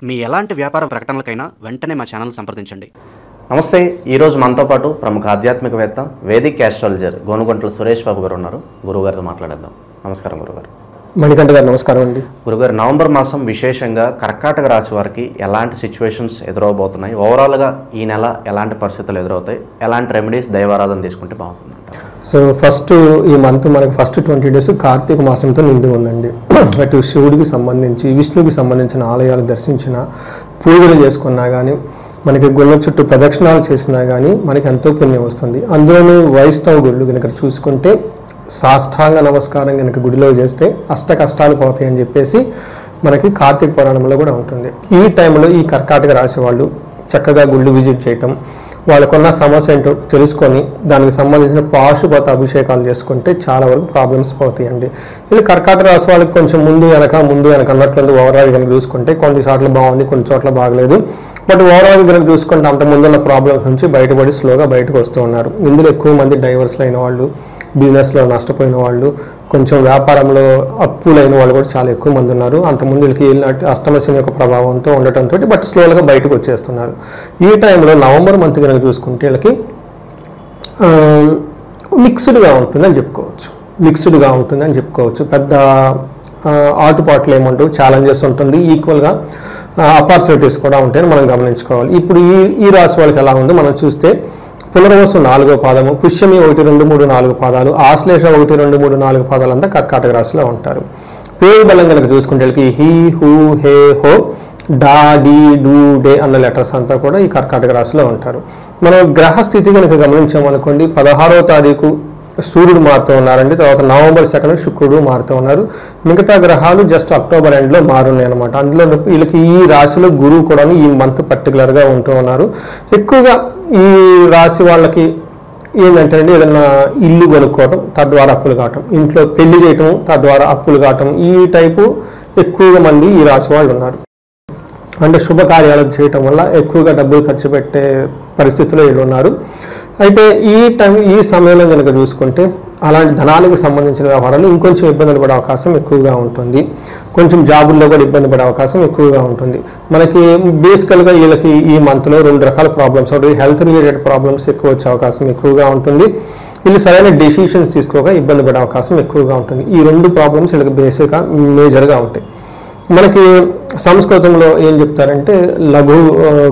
మీ ఎలాంటి వ్యాపార ప్రకటనలకైనా వెంటనే మా ఛానల్ సంప్రదించండి. నమస్తే. ఈరోజు మనతో పాటు ప్రముఖ ఆధ్యాత్మికవేత్త వేదిక్ ఆస్ట్రాలజర్ గోనుగంట్ల సురేష్ బాబు గారు ఉన్నారు. గురువుగారితో మాట్లాడేద్దాం. నమస్కారం గురుగారు. మణికంఠ గారు నమస్కారం అండి. గురుగారు, నవంబర్ మాసం విశేషంగా కర్కాటక రాశి వారికి ఎలాంటి సిచ్యువేషన్స్ ఎదురవబోతున్నాయి, ఓవరాల్గా ఈ నెల ఎలాంటి పరిస్థితులు ఎదురవుతాయి, ఎలాంటి రెమెడీస్ దైవారాధన తీసుకుంటే బాగుంటుందంట? సో ఫస్ట్ ఈ మంత్ మనకి ఫస్ట్ 20 days కార్తీక మాసంతో నిండి ఉందండి. అటు శివుడికి సంబంధించి విష్ణువుకి సంబంధించిన ఆలయాలు దర్శించిన, పూజలు చేసుకున్నా కానీ, మనకి గుళ్ళ చుట్టూ ప్రదక్షిణాలు చేసినా కానీ మనకి ఎంతో పుణ్యం వస్తుంది. అందులోనూ వైష్ణవ గుళ్ళు కనుక చూసుకుంటే సాష్టాంగ నమస్కారం కనుక గుడిలో చేస్తే అష్ట కష్టాలు పోతాయి అని చెప్పేసి మనకి కార్తీక పురాణంలో కూడా ఉంటుంది. ఈ టైంలో ఈ కర్కాటక రాశి వాళ్ళు చక్కగా గుళ్ళు విజిట్ చేయటం, వాళ్ళకున్న సమస్య ఏంటో తెలుసుకొని దానికి సంబంధించిన పాశుపత అభిషేకాలు చేసుకుంటే చాలా వరకు ప్రాబ్లమ్స్ పోతాయండి. ఇది కర్కాటక రాశి వాళ్ళకి కొంచెం ముందు వెనక అన్నట్లుంది. ఓవరాల్ కనుక చూసుకుంటే కొన్ని చోట్ల బాగుంది, కొన్ని చోట్ల బాగలేదు. బట్ ఓవరాల్ కనుక చూసుకుంటే అంత ముందున్న ప్రాబ్లమ్స్ నుంచి బయటపడి స్లోగా బయటకు వస్తూ ఉన్నారు. ఇందులో ఎక్కువ మంది డైవర్స్లు అయిన వాళ్ళు, బిజినెస్లో నష్టపోయిన వాళ్ళు, కొంచెం వ్యాపారంలో అప్పులైన వాళ్ళు కూడా చాలా ఎక్కువ మంది ఉన్నారు. అంతకుముందు వీళ్ళకి అష్టమశని యొక్క ప్రభావంతో ఉండటంతో బట్ స్లోగా బయటకు వచ్చేస్తున్నారు. ఈ టైంలో నవంబర్ మంత్ కనుక చూసుకుంటే వీళ్ళకి మిక్స్డ్గా ఉంటుందని చెప్పుకోవచ్చు. పెద్ద ఆటుపాట్లు ఏముంటావు, ఛాలెంజెస్ ఉంటుంది, ఈక్వల్గా ఆపర్చునిటీస్ కూడా ఉంటాయని మనం గమనించుకోవాలి. ఇప్పుడు ఈ రాశి వాళ్ళకి ఎలా ఉందో మనం చూస్తే పునర్వసు 4వ పాదము, పుష్యమి 1, 2, 3, 4 పాదాలు, ఆశ్లేష 1, 2, 3, 4 పాదాలు అంతా కర్కాటక రాశిలో ఉంటారు. పేరు బలం కనుక చూసుకుంటే వీళ్ళకి హీ, హూ, హే, హో, డా, డీ, డూ, డే అన్న లెటర్స్ అంతా కూడా ఈ కర్కాటక రాశిలో ఉంటారు. మనం గ్రహ స్థితి కనుక గమనించామనుకోండి, 16వ తారీఖు సూర్యుడు మారుతూ ఉన్నారండి. తర్వాత నవంబర్ 2 శుక్రుడు మారుతూ ఉన్నారు. మిగతా గ్రహాలు జస్ట్ అక్టోబర్ ఎండ్లో మారున్నాయి అనమాట. అందులో వీళ్ళకి ఈ రాశిలో గురువు కూడా ఈ మంత్ పర్టికులర్గా ఉంటూ ఉన్నారు. ఎక్కువగా ఈ రాశి వాళ్ళకి ఏంటంటే అండి, ఏదన్నా ఇల్లు కొనుక్కోవటం తద్వారా అప్పులు కావటం, ఇంట్లో పెళ్లి చేయటం తద్వారా అప్పులు కావటం, ఈ టైపు ఎక్కువగా మంది ఈ రాశి వాళ్ళు ఉన్నారు. అంటే శుభకార్యాలు చేయటం వల్ల ఎక్కువగా డబ్బులు ఖర్చు పెట్టే పరిస్థితిలో వీళ్ళు ఉన్నారు. అయితే ఈ సమయంలో కనుక చూసుకుంటే అలాంటి ధనానికి సంబంధించిన వ్యవహారాలు ఇంకొంచెం ఇబ్బందులు పడే అవకాశం ఎక్కువగా ఉంటుంది. కొంచెం జాబుల్లో కూడా ఇబ్బంది పడే అవకాశం ఎక్కువగా ఉంటుంది. మనకి బేసికల్గా వీళ్ళకి ఈ మంత్లో 2 రకాల ప్రాబ్లమ్స్ ఉంటాయి. హెల్త్ రిలేటెడ్ ప్రాబ్లమ్స్ ఎక్కువ వచ్చే అవకాశం ఎక్కువగా ఉంటుంది. వీళ్ళు సరైన డెసిషన్స్ తీసుకోక ఇబ్బంది పడే అవకాశం ఎక్కువగా ఉంటుంది. ఈ 2 ప్రాబ్లమ్స్ వీళ్ళకి బేసిక్గా మేజర్గా ఉంటాయి. మనకి సంస్కృతంలో ఏం చెప్తారంటే లఘు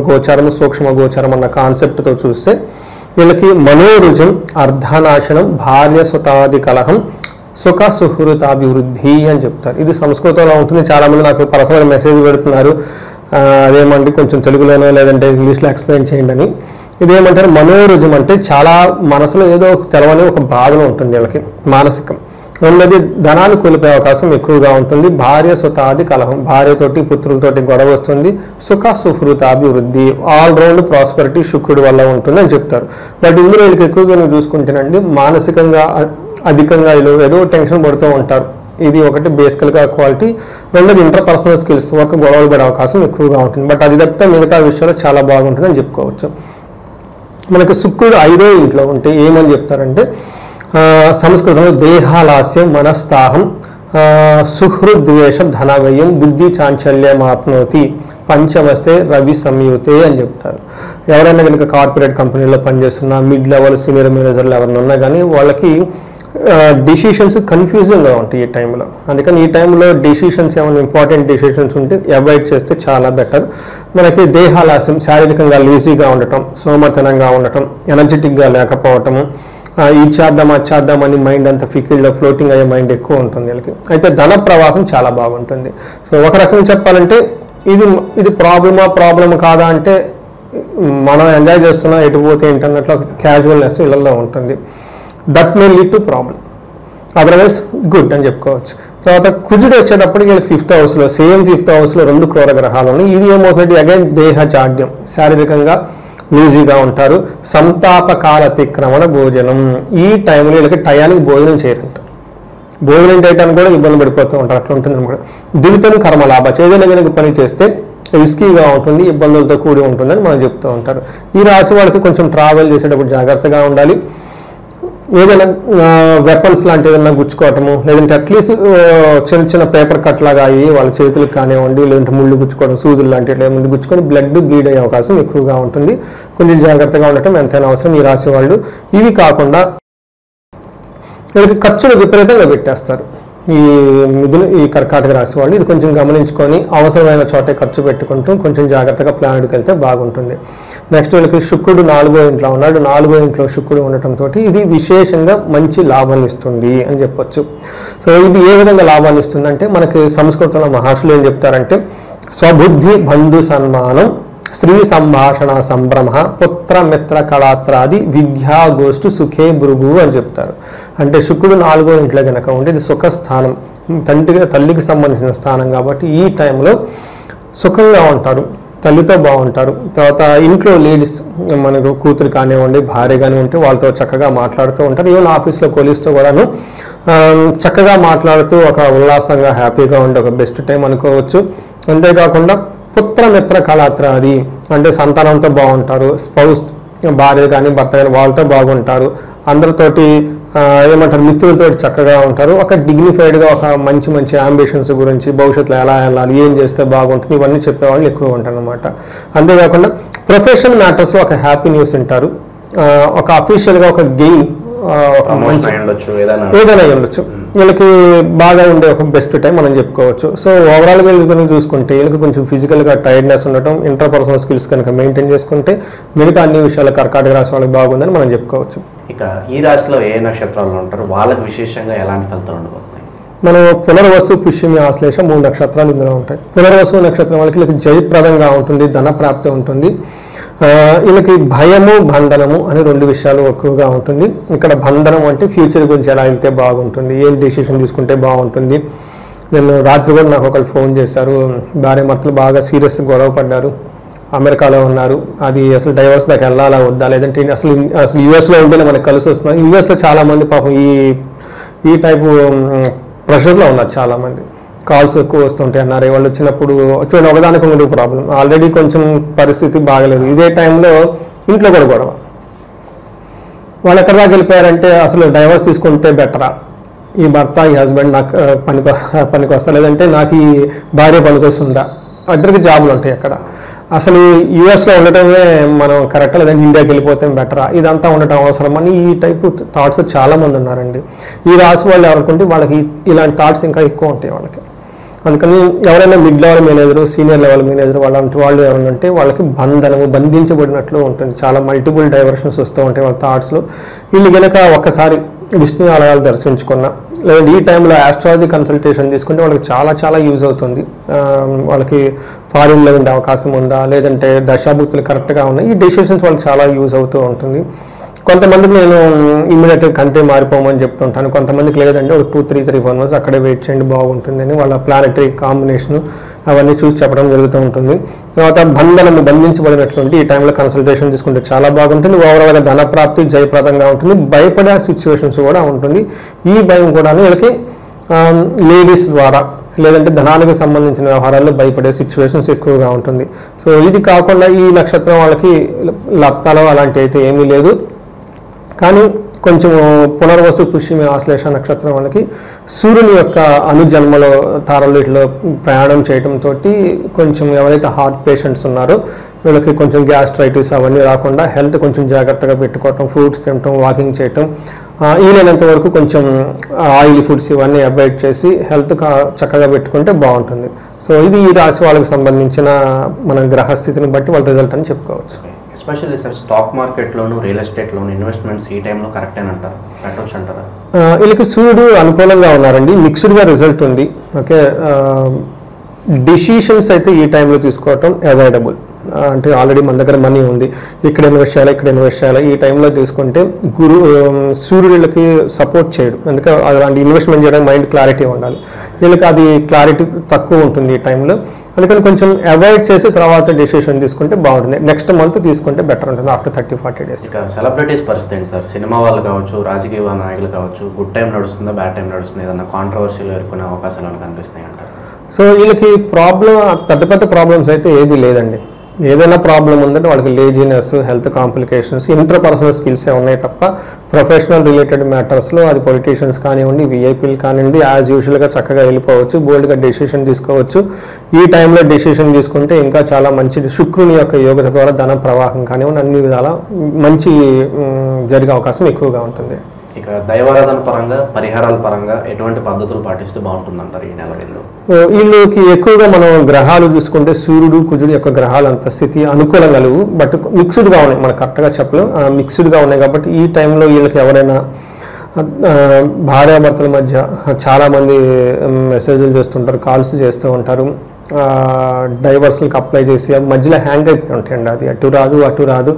గోచారం, సూక్ష్మ గోచారం అన్న కాన్సెప్ట్తో చూస్తే వీళ్ళకి మనోరుజం, అర్ధనాశనం, భార్య సుతాది కలహం, సుఖ సుహృతాభివృద్ధి అని చెప్తారు. ఇది సంస్కృతంలో ఉంటుంది. చాలామంది నాకు పర్సనల్ మెసేజ్ పెడుతున్నారు, అదేమంటే కొంచెం తెలుగులోనో లేదంటే ఇంగ్లీష్లో ఎక్స్ప్లెయిన్ చేయండి అని. ఇదేమంటారు, మనోరుజం అంటే చాలా మనసులో ఏదో తెలవని ఒక బాధలో ఉంటుంది వీళ్ళకి, మానసికం. రెండోది ధనాన్ని కోల్పోయే అవకాశం ఎక్కువగా ఉంటుంది. భార్య సుతాది కలహం, భార్యతోటి పుత్రులతోటి గొడవ వస్తుంది. సుఖ సుహృతాభివృద్ధి, ఆల్రౌండ్ ప్రాస్పరిటీ శుక్రుడి వల్ల ఉంటుంది అని చెప్తారు. బట్ ఇందులో వీళ్ళకి ఎక్కువగా చూసుకుంటేనండి మానసికంగా అధికంగా వీళ్ళు ఏదో టెన్షన్ పడుతూ ఉంటారు. ఇది ఒకటి బేసికల్గా క్వాలిటీ. రెండోది ఇంటర్పర్సనల్ స్కిల్స్ వరకు గొడవలు పడే అవకాశం ఎక్కువగా ఉంటుంది. బట్ అది తప్పితే మిగతా విషయాలు చాలా బాగుంటుందని చెప్పుకోవచ్చు. మనకి శుక్రుడు 5వ ఇంట్లో ఉంటే ఏమని చెప్తారంటే సంస్కృతంలో దేహాలాస్యం, మనస్తాహం, సుహృద్వేషం, ధనవ్యయం, బుద్ధి చాంచల్యం ఆప్నోతి, పంచమస్తే రవి సంయుతే అని చెప్తారు. ఎవరైనా కనుక కార్పొరేట్ కంపెనీలో పనిచేస్తున్నా, మిడ్ లెవెల్ సీనియర్ మేనేజర్లు ఎవరైనా ఉన్నా కానీ వాళ్ళకి డెసిషన్స్ కన్ఫ్యూజింగ్గా ఉంటాయి ఈ టైంలో. అందుకని ఈ టైంలో డెసిషన్స్ ఏమైనా ఇంపార్టెంట్ డెసిషన్స్ ఉంటే అవాయిడ్ చేస్తే చాలా బెటర్. మనకి దేహాలాస్యం, శారీరకంగా లేజీగా ఉండటం, సోమర్తనంగా ఉండటం, ఎనర్జెటిక్గా లేకపోవటము, ఇచ్చేద్దామని మైండ్ అంతా ఫికిల్లో ఫ్లోటింగ్ అయ్యే మైండ్ ఎక్కువ ఉంటుంది వీళ్ళకి. అయితే ధన ప్రవాహం చాలా బాగుంటుంది. సో ఒక రకంగా చెప్పాలంటే ఇది ప్రాబ్లమా కాదా అంటే మనం ఎంజాయ్ చేస్తున్నా ఎటుపోతే ఏంటన్నట్లు క్యాజువల్నెస్ వీళ్ళల్లో ఉంటుంది. That may lead to problem, otherwise good అని చెప్పుకోవచ్చు. తర్వాత కుజుడు వచ్చేటప్పటికి వీళ్ళకి 5th హౌస్లో, సేమ్ 5th హౌస్లో 2 క్రూర గ్రహాలు ఉన్నాయి. ఇది ఏమవుతుంది, అగైన్ దేహ జాడ్యం, శారీరకంగా ఈజీగా ఉంటారు. సంతాపకాల అతిక్రమణ భోజనం, ఈ టైంలో వీళ్ళకి టయానికి భోజనం చేయరంట. భోజనం చేయడానికి కూడా ఇబ్బంది పడిపోతూ ఉంటారు. అట్లా ఉంటుంది అనమాట. దివితం కర్మలాభ, ఏదైనా కనుక పని చేస్తే రిస్కీగా ఉంటుంది, ఇబ్బందులతో కూడి ఉంటుందని మనం చెప్తూ ఉంటారు. ఈ రాశి వాళ్ళకి కొంచెం ట్రావెల్ చేసేటప్పుడు జాగ్రత్తగా ఉండాలి. ఏదైనా వెపన్స్ లాంటి ఏదైనా గుచ్చుకోవటము, లేదంటే అట్లీస్ట్ చిన్న చిన్న పేపర్ కట్ లాగా అయ్యి వాళ్ళ చేతులకు కానివ్వండి, లేదంటే ముళ్ళు గుచ్చుకోవడం, సూదులు లాంటి ఇట్లా ఏమైనా గుచ్చుకొని బ్లీడ్ అయ్యే అవకాశం ఎక్కువగా ఉంటుంది. కొంచెం జాగ్రత్తగా ఉండటం ఎంతైనా అవసరం ఈ రాశి వాళ్ళు. ఇవి కాకుండా వీళ్ళకి ఖర్చులు విపరీతంగా పెట్టేస్తారు ఈ కర్కాటక రాశి వాళ్ళు. ఇది కొంచెం గమనించుకొని అవసరమైన చోటే ఖర్చు పెట్టుకుంటూ కొంచెం జాగ్రత్తగా ప్లాన్కి వెళ్తే బాగుంటుంది. నెక్స్ట్ వీళ్ళకి శుక్రుడు 4వ ఇంట్లో ఉన్నాడు. 4వ ఇంట్లో శుక్రుడు ఉండటంతో ఇది విశేషంగా మంచి లాభాన్ని ఇస్తుంది అని చెప్పొచ్చు. సో ఇది ఏ విధంగా లాభాన్ని ఇస్తుంది అంటే, మనకి సంస్కృతంలో మహర్షులు ఏం చెప్తారంటే, స్వబుద్ధి బంధు సన్మానం, స్త్రీ సంభాషణ సంభ్రమ, పుత్ర మిత్ర కళాత్రాది విద్యా గోష్ఠు సుఖే భృగు అని చెప్తారు. అంటే శుక్రుడు 4వ ఇంట్లో కనుక ఉంటే ఇది సుఖస్థానం, తల్లికి సంబంధించిన స్థానం కాబట్టి ఈ టైంలో సుఖంగా ఉంటారు, తల్లితో బాగుంటారు. తర్వాత ఇంట్లో లేడీస్, మనకు కూతురు కానివ్వండి, భార్య కానివ్వండి, వాళ్ళతో చక్కగా మాట్లాడుతూ ఉంటారు. ఈవెన్ ఆఫీస్లో కొలీగ్స్తో కూడాను చక్కగా మాట్లాడుతూ ఒక ఉల్లాసంగా హ్యాపీగా ఉండే ఒక బెస్ట్ టైం అనుకోవచ్చు. అంతేకాకుండా పుత్రమిత్ర కళాత్రాది అంటే సంతానంతో బాగుంటారు, స్పౌస్ భార్య కానీ భర్త కానీ వాళ్ళతో బాగుంటారు, అందరితోటి ఏమంటారు మిత్రులతో చక్కగా ఉంటారు. ఒక డిగ్నిఫైడ్గా ఒక మంచి అంబిషన్స్ గురించి, భవిష్యత్తులో ఎలా వెళ్ళాలి, ఏం చేస్తే బాగుంటుంది, ఇవన్నీ చెప్పేవాళ్ళు ఎక్కువ ఉంటారు అనమాట. అంతేకాకుండా ప్రొఫెషనల్ మ్యాటర్స్లో ఒక హ్యాపీ న్యూస్ వింటారు, ఒక అఫీషియల్గా ఒక గెయిన్ ఏదైనా ఉండొచ్చు. వీళ్ళకి బాగా ఉండే ఒక బెస్ట్ టైం మనం చెప్పుకోవచ్చు. సో ఓవరాల్గా వీళ్ళకి చూసుకుంటే వీళ్ళకి కొంచెం ఫిజికల్గా టైర్డ్నెస్ ఉండటం, ఇంటర్పర్సనల్ స్కిల్స్ కనుక మెయింటైన్ చేసుకుంటే మిగతా అన్ని విషయాలు కర్కాటక రాశి వాళ్ళకి బాగుందని మనం చెప్పుకోవచ్చు. ఇక ఈ రాశిలో ఏ నక్షత్రాలు ఉంటారు, వాళ్ళకి విశేషంగా ఎలాంటి ఫలితాలు ఉండబోతున్నాయి? మనం పునర్వసు, పుష్యమి, ఆశ్లేష 3 నక్షత్రాలు ఇందులో ఉంటాయి. పునర్వసు నక్షత్రం వాళ్ళకి జయప్రదంగా ఉంటుంది, ధన ప్రాప్తి ఉంటుంది. వీళ్ళకి భయము బంధనము అని 2 విషయాలు ఎక్కువగా ఉంటుంది. ఇక్కడ బంధనం అంటే ఫ్యూచర్ గురించి ఎలా వెళ్తే బాగుంటుంది, ఏం డెసిషన్ తీసుకుంటే బాగుంటుంది. నేను రాత్రి కూడా నాకు ఒకళ్ళు ఫోన్ చేశారు, భార్య భర్తలు బాగా సీరియస్ గొడవ పడ్డారు, అమెరికాలో ఉన్నారు, అది అసలు డైవర్స్ దాకా వెళ్ళాలా వద్దా, లేదంటే అసలు యూఎస్లో ఉంటేనే మనకు కలిసి వస్తున్నారు. యూఎస్లో చాలామంది పాపం ఈ టైపు ప్రెషర్లో ఉన్నారు, చాలామంది కాల్స్ ఎక్కువ వస్తుంటాయి అన్నారు. వాళ్ళు వచ్చినప్పుడు చూడండి, ఒకదానికి ఒకటి ప్రాబ్లం, ఆల్రెడీ కొంచెం పరిస్థితి బాగలేదు, ఇదే టైంలో ఇంట్లో కూడా గొడవ. వాళ్ళు ఎక్కడ దాకా వెళ్ళిపోయారంటే, అసలు డైవర్స్ తీసుకుంటే బెటరా, ఈ భర్త ఈ హస్బెండ్ నాకు పనికి వస్తా, లేదంటే నాకు ఈ భార్య పనికొస్తుందా, ఇద్దరికి జాబులు ఉంటాయి అక్కడ, అసలు యూఎస్లో ఉండటమే మనం కరెక్టా, లేదంటే ఇండియాకి వెళ్ళిపోతే బెటరా, ఇదంతా ఉండటం అవసరం అని ఈ టైపు థాట్స్ చాలామంది ఉన్నారండి. ఈ రాశి వాళ్ళు ఎవరుకుంటే వాళ్ళకి ఇలాంటి థాట్స్ ఇంకా ఎక్కువ ఉంటాయి వాళ్ళకి. అందుకని ఎవరైనా mid level manager, senior level manager అలాంటి వాళ్ళు ఎవరంటే వాళ్ళకి బంధించబడినట్లు ఉంటుంది, చాలా మల్టిపుల్ డైవర్షన్స్ వస్తూ ఉంటాయి వాళ్ళ థాట్స్లో. వీళ్ళు కనుక ఒక్కసారి విష్ణు ఆలయాలు దర్శించుకున్నా, లేదంటే ఈ టైంలో ఆస్ట్రాలజీ కన్సల్టేషన్ తీసుకుంటే వాళ్ళకి చాలా యూజ్ అవుతుంది. వాళ్ళకి ఫారిన్లో ఉండే అవకాశం ఉందా, లేదంటే దశాభుక్తులు కరెక్ట్గా ఉన్నాయి, ఈ డెసిషన్స్ వాళ్ళకి చాలా యూజ్ అవుతూ ఉంటుంది. కొంతమందికి నేను ఇమ్మీడియట్గా కంట్రీ మారిపోమని చెప్తుంటాను, కొంతమందికి లేదంటే ఒక 2-3-4 మంత్స్ అక్కడే వెయిట్ చేయండి బాగుంటుందని వాళ్ళ ప్లానెటరీ కాంబినేషన్ అవన్నీ చూసి చెప్పడం జరుగుతూ ఉంటుంది. తర్వాత బంధించబడినటువంటి ఈ టైంలో కన్సల్టేషన్ తీసుకుంటే చాలా బాగుంటుంది. ఓవరాల్గా ధన ప్రాప్తి జయప్రదంగా ఉంటుంది, భయపడే సిచ్యువేషన్స్ కూడా ఉంటుంది. ఈ భయం కూడా వీళ్ళకి లేడీస్ ద్వారా లేదంటే ధనానికి సంబంధించిన వ్యవహారాల్లో భయపడే సిచ్యువేషన్స్ ఎక్కువగా ఉంటుంది. సో ఇది కాకుండా ఈ నక్షత్రం వాళ్ళకి లప్తాలో అలాంటి అయితే ఏమీ లేదు, కానీ కొంచెం పునర్వసు, పుష్యమి, ఆశ్లేష నక్షత్రం వాళ్ళకి సూర్యుని యొక్క అనుజన్మలో తారలుట్లో ప్రయాణం చేయడంతో కొంచెం ఎవరైతే హార్ట్ పేషెంట్స్ ఉన్నారో వీళ్ళకి కొంచెం గ్యాస్ట్రైటిస్ అవన్నీ రాకుండా హెల్త్ కొంచెం జాగ్రత్తగా పెట్టుకోవటం, ఫ్రూట్స్ తినటం, వాకింగ్ చేయటం, వీలైనంత వరకు కొంచెం ఆయిల్ ఫుడ్స్ ఇవన్నీ అవాయిడ్ చేసి హెల్త్ చక్కగా పెట్టుకుంటే బాగుంటుంది. సో ఇది ఈ రాశి వాళ్ళకి సంబంధించిన మన గ్రహస్థితిని బట్టి వాళ్ళ రిజల్ట్ అని చెప్పుకోవచ్చు. ఎస్పెషల్లీ సార్ స్టాక్ మార్కెట్లోను, రియల్ ఎస్టేట్లోను ఇన్వెస్ట్మెంట్స్ ఈ టైంలో కరెక్టే అంటారు, పెట్టవచ్చు అంటారా? వీళ్ళకి సూర్యుడు అనుకూలంగా ఉన్నారండి, మిక్స్డ్గా రిజల్ట్ ఉంది. ఓకే, డెసిషన్స్ అయితే ఈ టైంలో తీసుకోవటం అవాయిడబుల్. అంటే ఆల్రెడీ మన దగ్గర మనీ ఉంది, ఇక్కడ ఇన్వెస్ట్ చేయాలి, ఈ టైంలో తీసుకుంటే సూర్యుడికి సపోర్ట్ చేయడు, ఎందుకంటే అలాంటి ఇన్వెస్ట్మెంట్ చేయడానికి మైండ్ క్లారిటీ ఉండాలి. వీళ్ళకి అది క్లారిటీ తక్కువ ఉంటుంది ఈ టైంలో, అందుకని కొంచెం అవాయిడ్ చేసి తర్వాత డెసిషన్ తీసుకుంటే బాగుంటుంది. నెక్స్ట్ మంత్ తీసుకుంటే బెటర్ ఉంటుంది ఆఫ్టర్ 30-40 days. ఇక సెలబ్రిటీస్ పరిస్థితి ఏంటి సార్? సినిమా వాళ్ళు కావచ్చు, రాజకీయ నాయకులు కావచ్చు, గుడ్ టైం నడుస్తుందా, బ్యాడ్ టైం నడుస్తుందా, ఏదన్నా కాంట్రవర్సీలు ఎదుర్కొనే అవకాశాలు కనిపిస్తున్నాయి అంటారు? సో వీళ్ళకి పెద్ద ప్రాబ్లమ్స్ అయితే ఏది లేదండి. ఏదైనా ప్రాబ్లం ఉందంటే వాళ్ళకి లేజినెస్, హెల్త్ కాంప్లికేషన్స్, ఇంటర్పర్సనల్ స్కిల్సే ఉన్నాయి తప్ప ప్రొఫెషనల్ రిలేటెడ్ మ్యాటర్స్లో అది పొలిటీషియన్స్ కానివ్వండి, విఐపీలు కానివ్వండి, యాజ్ యూజువల్గా చక్కగా వెళ్ళిపోవచ్చు, బోల్డ్గా డెసిషన్ తీసుకోవచ్చు. ఈ టైంలో డెసిషన్ తీసుకుంటే ఇంకా చాలా మంచిది. శుక్రుని యొక్క యోగ్యత ద్వారా ధన ప్రవాహం కానివ్వండి అన్ని విధాల మంచి జరిగే అవకాశం ఎక్కువగా ఉంటుంది. ఇక దైవారాధన పరంగా, పరిహారాల పరంగా ఎటువంటి పద్ధతులు పాటిస్తే బాగుంటుందంటారు ఈ నెల వీళ్ళు? వీళ్ళకి ఎక్కువగా మనం గ్రహాలు చూసుకుంటే సూర్యుడు, కుజుడు యొక్క గ్రహాలు అంత స్థితి అనుకూలంగా లేవు, బట్ మిక్స్డ్గా ఉన్నాయి. మనకు కరెక్ట్గా చెప్పలేం, మిక్స్డ్గా ఉన్నాయి. కాబట్టి ఈ టైంలో వీళ్ళకి ఎవరైనా భార్యాభర్తల మధ్య చాలామంది మెసేజ్లు చేస్తుంటారు, కాల్స్ చేస్తూ ఉంటారు, డైవర్స్లకు అప్లై చేసి మధ్యలో హ్యాంగ్ అయిపోయి ఉంటాయండి. అది అటు రాదు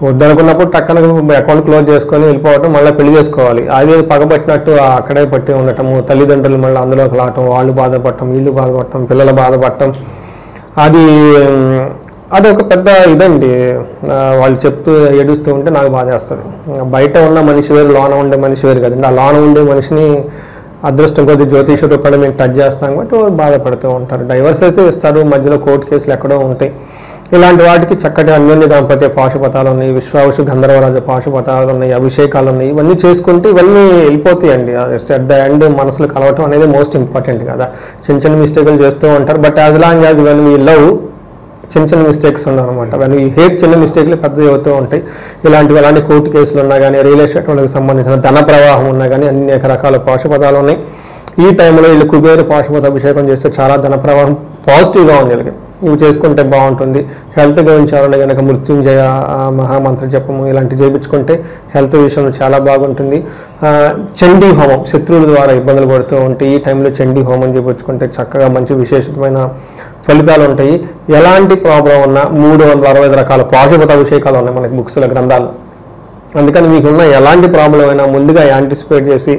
వద్దనుకున్నప్పుడు టక్కన అకౌంట్ క్లోజ్ చేసుకొని వెళ్ళిపోవటం, మళ్ళీ పెళ్లి చేసుకోవాలి. అది పగబట్టినట్టు అక్కడే పట్టి ఉండటము, తల్లిదండ్రులు మళ్ళీ అందులోకి లాటం, వాళ్ళు బాధపడటం, వీళ్ళు బాధపడటం, పిల్లలు బాధపడటం, అది ఒక పెద్ద ఇదండి. వాళ్ళు చెప్తూ ఏడుస్తూ ఉంటే నాకు బాధ వేస్తుంది. బయట ఉన్న మనిషి వేరు, లోన ఉండే మనిషి వేరు కదండి. ఆ లోన ఉండే మనిషిని అదృష్టం కొద్ది జ్యోతిష రూపంలో మేము టచ్ చేస్తాం కాబట్టి వాళ్ళు బాధపడుతూ ఉంటారు. డైవర్స్ అయితే ఇస్తారు, మధ్యలో కోర్టు కేసులు ఎక్కడో ఉంటాయి. ఇలాంటి వాటికి చక్కటి అన్యోన్య దాంపత్య పాశుపతాలు ఉన్నాయి, విశ్వావసు గంధర్వరాజ పాశుపతాలు ఉన్నాయి, అభిషేకాలు ఉన్నాయి. ఇవన్నీ చేసుకుంటే ఇవన్నీ వెళ్ళిపోతాయండి. అట్ ద ఎండ్ మనసులు కలవటం అనేది మోస్ట్ ఇంపార్టెంట్ కదా. చిన్న మిస్టేకులు చేస్తూ ఉంటారు, but as long as when we love చిన్న మిస్టేక్స్ ఉన్నాయి అనమాట. వెన్ వీ హేట్ చిన్న మిస్టేక్లు పెద్దవి అవుతూ ఉంటాయి. ఎలాంటి కోర్టు కేసులు ఉన్నా కానీ, రియల్ ఎస్టేట్ వాళ్ళకి సంబంధించిన ధన ప్రవాహం ఉన్నా కానీ అనేక రకాల పాశుపతాలు ఉన్నాయి. ఈ టైంలో వీళ్ళు కుబేర పాశుపత అభిషేకం చేస్తే చాలా ధన ప్రవాహం పాజిటివ్గా ఉంది వీళ్ళకి. ఇవి చేసుకుంటే బాగుంటుంది. హెల్త్ గురించి ఎవరైనా కనుక మృత్యుంజయ మహామంత్ర జపము ఇలాంటివి చేయించుకుంటే హెల్త్ విషయంలో చాలా బాగుంటుంది. చండీ హోమం, శత్రువుల ద్వారా ఇబ్బందులు పడుతూ ఉంటే ఈ టైంలో చండీ హోమం చేయించుకుంటే చక్కగా మంచి విశేషమైన ఫలితాలు ఉంటాయి. ఎలాంటి ప్రాబ్లం ఉన్నా 365 రకాల పాశుపత అభిషేకాలు ఉన్నాయి మనకి బుక్స్లో, గ్రంథాలు. అందుకని మీకున్న ఎలాంటి ప్రాబ్లం అయినా ముందుగా యాంటిసిపేట్ చేసి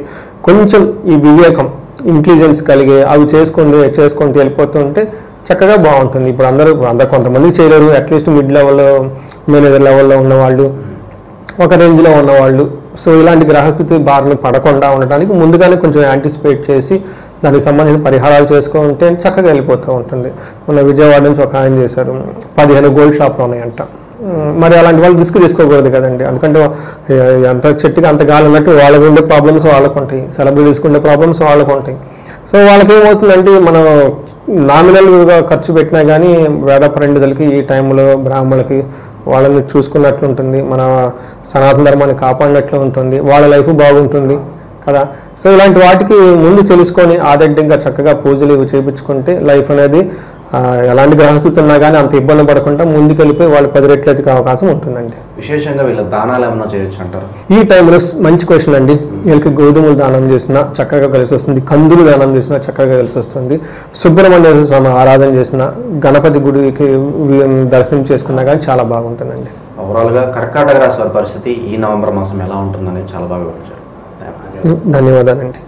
కొంచెం ఈ వివేకం, ఇంటెలిజెన్స్ కలిగి అవి చేసుకుంటూ వెళ్ళిపోతూ ఉంటే చక్కగా బాగుంటుంది. ఇప్పుడు అందరూ కొంతమంది చేయలేరు, అట్లీస్ట్ మిడ్ లెవెల్లో, మేనేజర్ లెవెల్లో ఉన్నవాళ్ళు, ఒక రేంజ్లో ఉన్నవాళ్ళు. సో ఇలాంటి గ్రహస్థితి బారిన పడకుండా ఉండడానికి ముందుగానే కొంచెం యాంటిసిపేట్ చేసి దానికి సంబంధించిన పరిహారాలు చేసుకుంటే చక్కగా వెళ్ళిపోతూ ఉంటుంది. మన విజయవాడ నుంచి ఒక ఆయన చేశారు, 15 గోల్డ్ షాప్లు ఉన్నాయంట. మరి అలాంటి వాళ్ళు రిస్క్ తీసుకోకూడదు కదండి. ఎందుకంటే ఎంత చెట్టుకి అంత గాలి ఉన్నట్టు వాళ్ళకు ఉండే ప్రాబ్లమ్స్ వాళ్ళకు ఉంటాయి, సెలబ్రిటీస్కి ఉండే ప్రాబ్లమ్స్ వాళ్ళకు ఉంటాయి. సో వాళ్ళకి ఏమవుతుందంటే మనం నామినల్గా ఖర్చు పెట్టినా కానీ వేద పండితులకి ఈ టైంలో బ్రాహ్మణులకి వాళ్ళని చూసుకున్నట్లు ఉంటుంది, మన సనాతన ధర్మాన్ని కాపాడినట్లు ఉంటుంది, వాళ్ళ లైఫ్ బాగుంటుంది కదా. సో ఇలాంటి వాటికి ముందు తెలుసుకొని ఆదర్యంగా చక్కగా పూజలు ఇవి చేయించుకుంటే లైఫ్ అనేది ఎలాంటి గ్రహస్థితి ఉన్నా కానీ అంత ఇబ్బంది పడకుండా ముందుకెళ్ళిపోయి వాళ్ళు 10 రెట్లు ఎదిగే అవకాశం ఉంటుందండి. విశేషంగా వీళ్ళ దానాలు ఏమన్నా చేయొచ్చు అంటారు? ఈ టైంలో మంచి క్వశ్చన్ అండి. వీళ్ళకి గోధుమలు దానం చేసినా చక్కగా కలిసి వస్తుంది, కందులు దానం చేసినా చక్కగా కలిసి వస్తుంది, సుబ్రహ్మణ్య స్వామి ఆరాధన చేసిన, గణపతి గుడికి దర్శనం చేసుకున్నా కానీ చాలా బాగుంటుందండి. ఓవరాల్గా కర్కాటక రాశి వారి పరిస్థితి ఈ నవంబర్ మాసం ఎలా ఉంటుందని చాలా బాగా వివరించారు. ధన్యవాదాలండి.